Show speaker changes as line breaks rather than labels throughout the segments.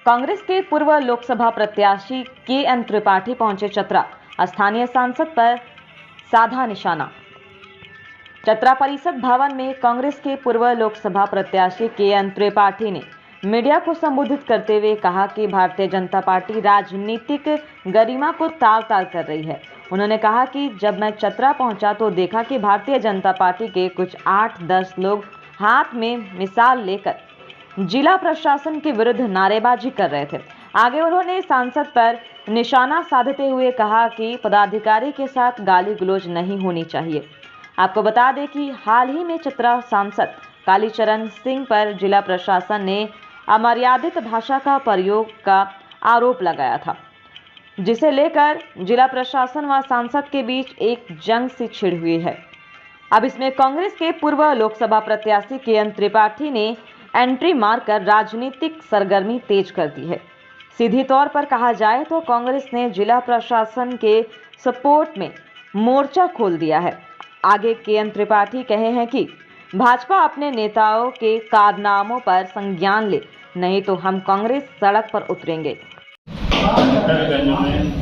कांग्रेस के पूर्व लोकसभा प्रत्याशी के.एन. त्रिपाठी पहुंचे चतरा। स्थानीय सांसद पर साधा निशाना। चतरा परिषद भवन में कांग्रेस के पूर्व लोकसभा प्रत्याशी के.एन. त्रिपाठी ने मीडिया को संबोधित करते हुए कहा कि भारतीय जनता पार्टी राजनीतिक गरिमा को ताल-ताल कर रही है। उन्होंने कहा कि जब मैं चतरा पहुंचा तो देखा कि भारतीय जनता पार्टी के कुछ 8-10 लोग हाथ में मिसाल लेकर जिला प्रशासन के विरुद्ध नारेबाजी कर रहे थे। आगे उन्होंने सांसद पर निशाना साधते हुए कहा कि पदाधिकारी के साथ गाली गलौज नहीं होनी चाहिए। आपको बता दें कि हाल ही में चतरा सांसद कालीचरण सिंह पर जिला प्रशासन ने अमर्यादित भाषा का प्रयोग का आरोप लगाया था, जिसे लेकर जिला प्रशासन व सांसद के बीच एक जंग सी छिड़ हुई है। अब इसमें कांग्रेस के पूर्व लोकसभा प्रत्याशी के.एन. त्रिपाठी ने एंट्री मारकर राजनीतिक सरगर्मी तेज कर दी है। सीधी तौर पर कहा जाए तो कांग्रेस ने जिला प्रशासन के सपोर्ट में मोर्चा खोल दिया है। आगे के.एन. त्रिपाठी कहे हैं कि भाजपा अपने नेताओं के कारनामों पर संज्ञान ले, नहीं तो हम कांग्रेस सड़क पर उतरेंगे।
में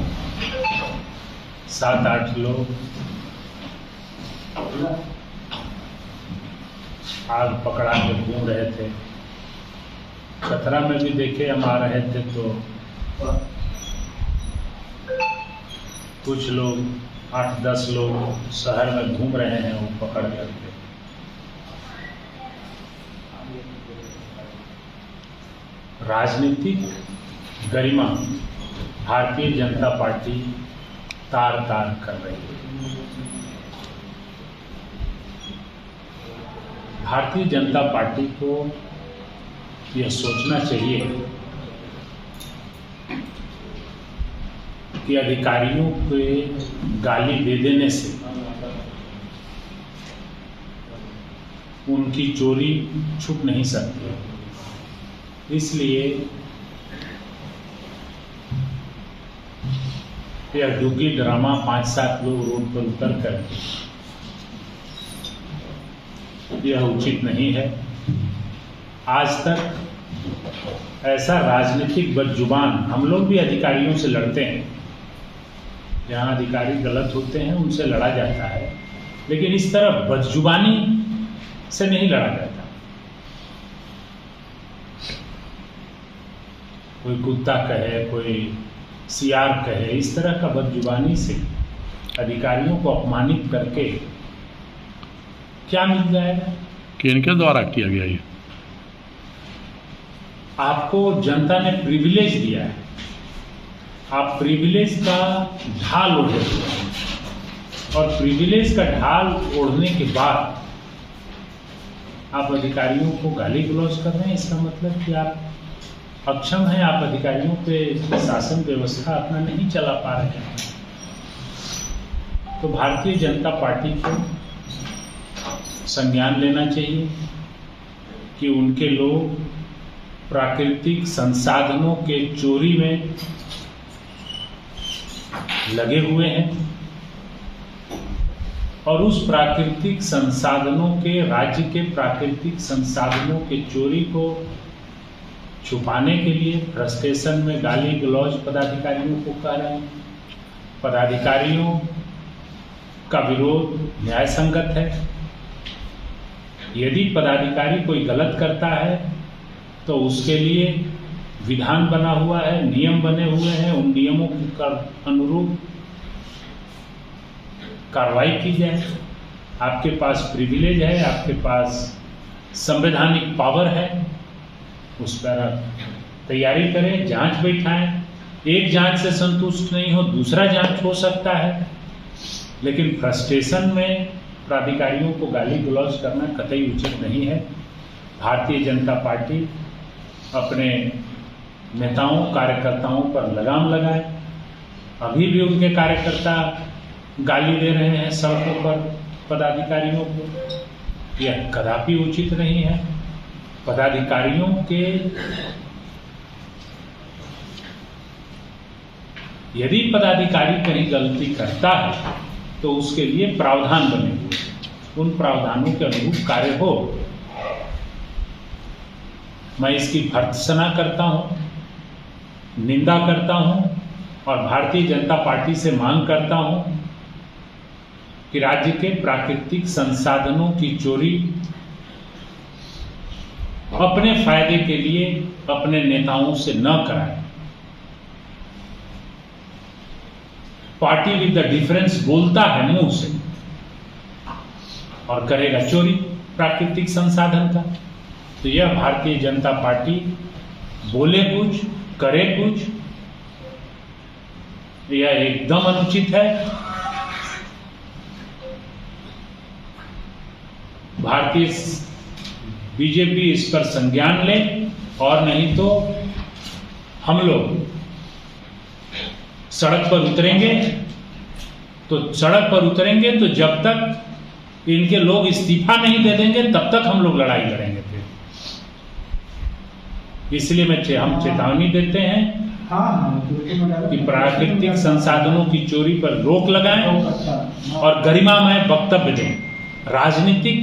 7-8 लोग आग पकड़ा के घूम रहे थे। चतरा में भी देखे हम आ रहे थे तो कुछ लोग 8-10 लोग शहर में घूम रहे हैं, वो पकड़ करके। राजनीतिक गरिमा भारतीय जनता पार्टी तार-तार कर रही है। भारतीय जनता पार्टी को यह सोचना चाहिए कि अधिकारियों के गाली दे देने से उनकी चोरी छुप नहीं सकती। इसलिए यह डुग्गी ड्रामा 5-7 लोग रोड पर उतर कर यह उचित नहीं है। आज तक ऐसा राजनीतिक बदजुबान हम लोग भी अधिकारियों से लड़ते हैं, जहां अधिकारी गलत होते हैं उनसे लड़ा जाता है, लेकिन इस तरह बदजुबानी से नहीं लड़ा जाता। कोई कुत्ता कहे, कोई सियार कहे, इस तरह का बदजुबानी से अधिकारियों को अपमानित करके क्या मिल जाएगा?
किनके द्वारा किया गया ये?
आपको जनता ने प्रिविलेज दिया है, आप प्रिविलेज का ढाल ओढ़े हुए हैं, और प्रिविलेज का ढाल ओढ़ने के बाद आप अधिकारियों को गाली गलौज कर रहे हैं। इसका मतलब कि आप अक्षम हैं, आप अधिकारियों पे शासन व्यवस्था अपना नहीं चला पा रहे हैं। तो भारतीय जनता पार्टी को संज्ञान लेना चाहिए कि उनके लोग प्राकृतिक संसाधनों के चोरी में लगे हुए हैं, और उस प्राकृतिक संसाधनों के, राज्य के प्राकृतिक संसाधनों के चोरी को छुपाने के लिए फ्रस्ट्रेशन में गाली गलौज पदाधिकारियों को कर रहे हैं। पदाधिकारियों का विरोध न्याय संगत है। यदि पदाधिकारी कोई गलत करता है तो उसके लिए विधान बना हुआ है, नियम बने हुए हैं, उन नियमों के अनुरूप कार्रवाई की जाए। आपके पास प्रिविलेज है, आपके पास संवैधानिक पावर है, उस पर तैयारी करें, जांच बैठाएं। एक जांच से संतुष्ट नहीं हो, दूसरा जांच हो सकता है, लेकिन फ्रस्ट्रेशन में प्राधिकारियों को गाली गलौज करना कतई उचित नहीं है। भारतीय जनता पार्टी अपने नेताओं कार्यकर्ताओं पर लगाम लगाए। अभी भी उनके कार्यकर्ता गाली दे रहे हैं सड़कों पर पदाधिकारियों को, यह कदापि उचित नहीं है। पदाधिकारियों के यदि पदाधिकारी कहीं गलती करता है तो उसके लिए प्रावधान बने हुए, उन प्रावधानों के अनुरूप कार्य हो। मैं इसकी भर्त्सना करता हूं निंदा करता हूं और भारतीय जनता पार्टी से मांग करता हूं कि राज्य के प्राकृतिक संसाधनों की चोरी अपने फायदे के लिए अपने नेताओं से न कराएं। पार्टी विद द डिफरेंस बोलता है मुंह से और करेगा चोरी प्राकृतिक संसाधन का। तो यह भारतीय जनता पार्टी बोले कुछ करे कुछ, यह एकदम अनुचित है। भारतीय बीजेपी इस पर संज्ञान ले और नहीं तो हम लोग सड़क पर उतरेंगे। तो सड़क पर उतरेंगे तो जब तक इनके लोग इस्तीफा नहीं दे देंगे तब तक हम लोग लड़ाई लड़ेंगे फिर। इसलिए हम चेतावनी देते हैं कि प्राकृतिक संसाधनों की चोरी पर रोक लगाएं और गरिमामय वक्तव्य दें। राजनीतिक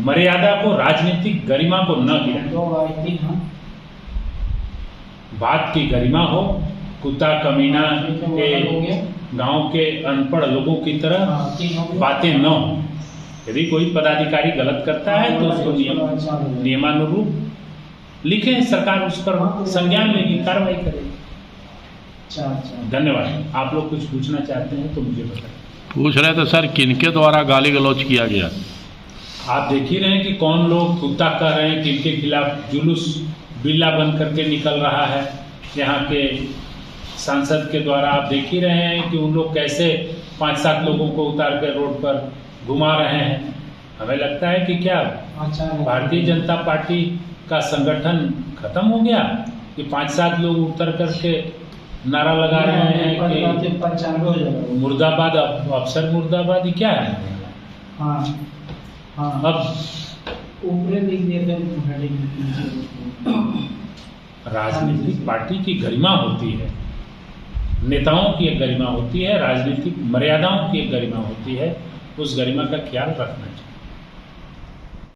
मर्यादा को, राजनीतिक गरिमा को न गिराएं। बात की गरिमा हो, कुत्ता कमीना के गांव के अनपढ़ लोगों की तरह बातें न हो। यदि कोई पदाधिकारी गलत करता है तो उसको नियमानुरूप लिखें, सरकार उस पर संज्ञान लेगी, कार्रवाई करेगी। धन्यवाद। आप लोग कुछ पूछना चाहते हैं तो मुझे बताएं।
पूछ रहे थे सर, किनके द्वारा गाली गलौज किया गया?
आप देख ही रहे हैं कि कौन लोग कुत्ता कह रहे हैं, किनके खिलाफ जुलूस बिल्ला बन करके निकल रहा है। यहाँ के सांसद के द्वारा आप देख ही रहे हैं कि उन लोग कैसे 5-7 लोगों को उतार कर रोड पर घुमा रहे हैं। हमें लगता है कि क्या भारतीय जनता पार्टी का संगठन खत्म हो गया कि 5-7 लोग उतर करके नारा लगा रहे हैं कि मुर्दाबाद, अफसर मुर्दाबाद। क्या है? अब राजनीतिक पार्टी की गरिमा होती है, नेताओं की एक गरिमा होती है, राजनीतिक मर्यादाओं की एक गरिमा होती है। उस गरिमा का ख्याल रखना चाहिए।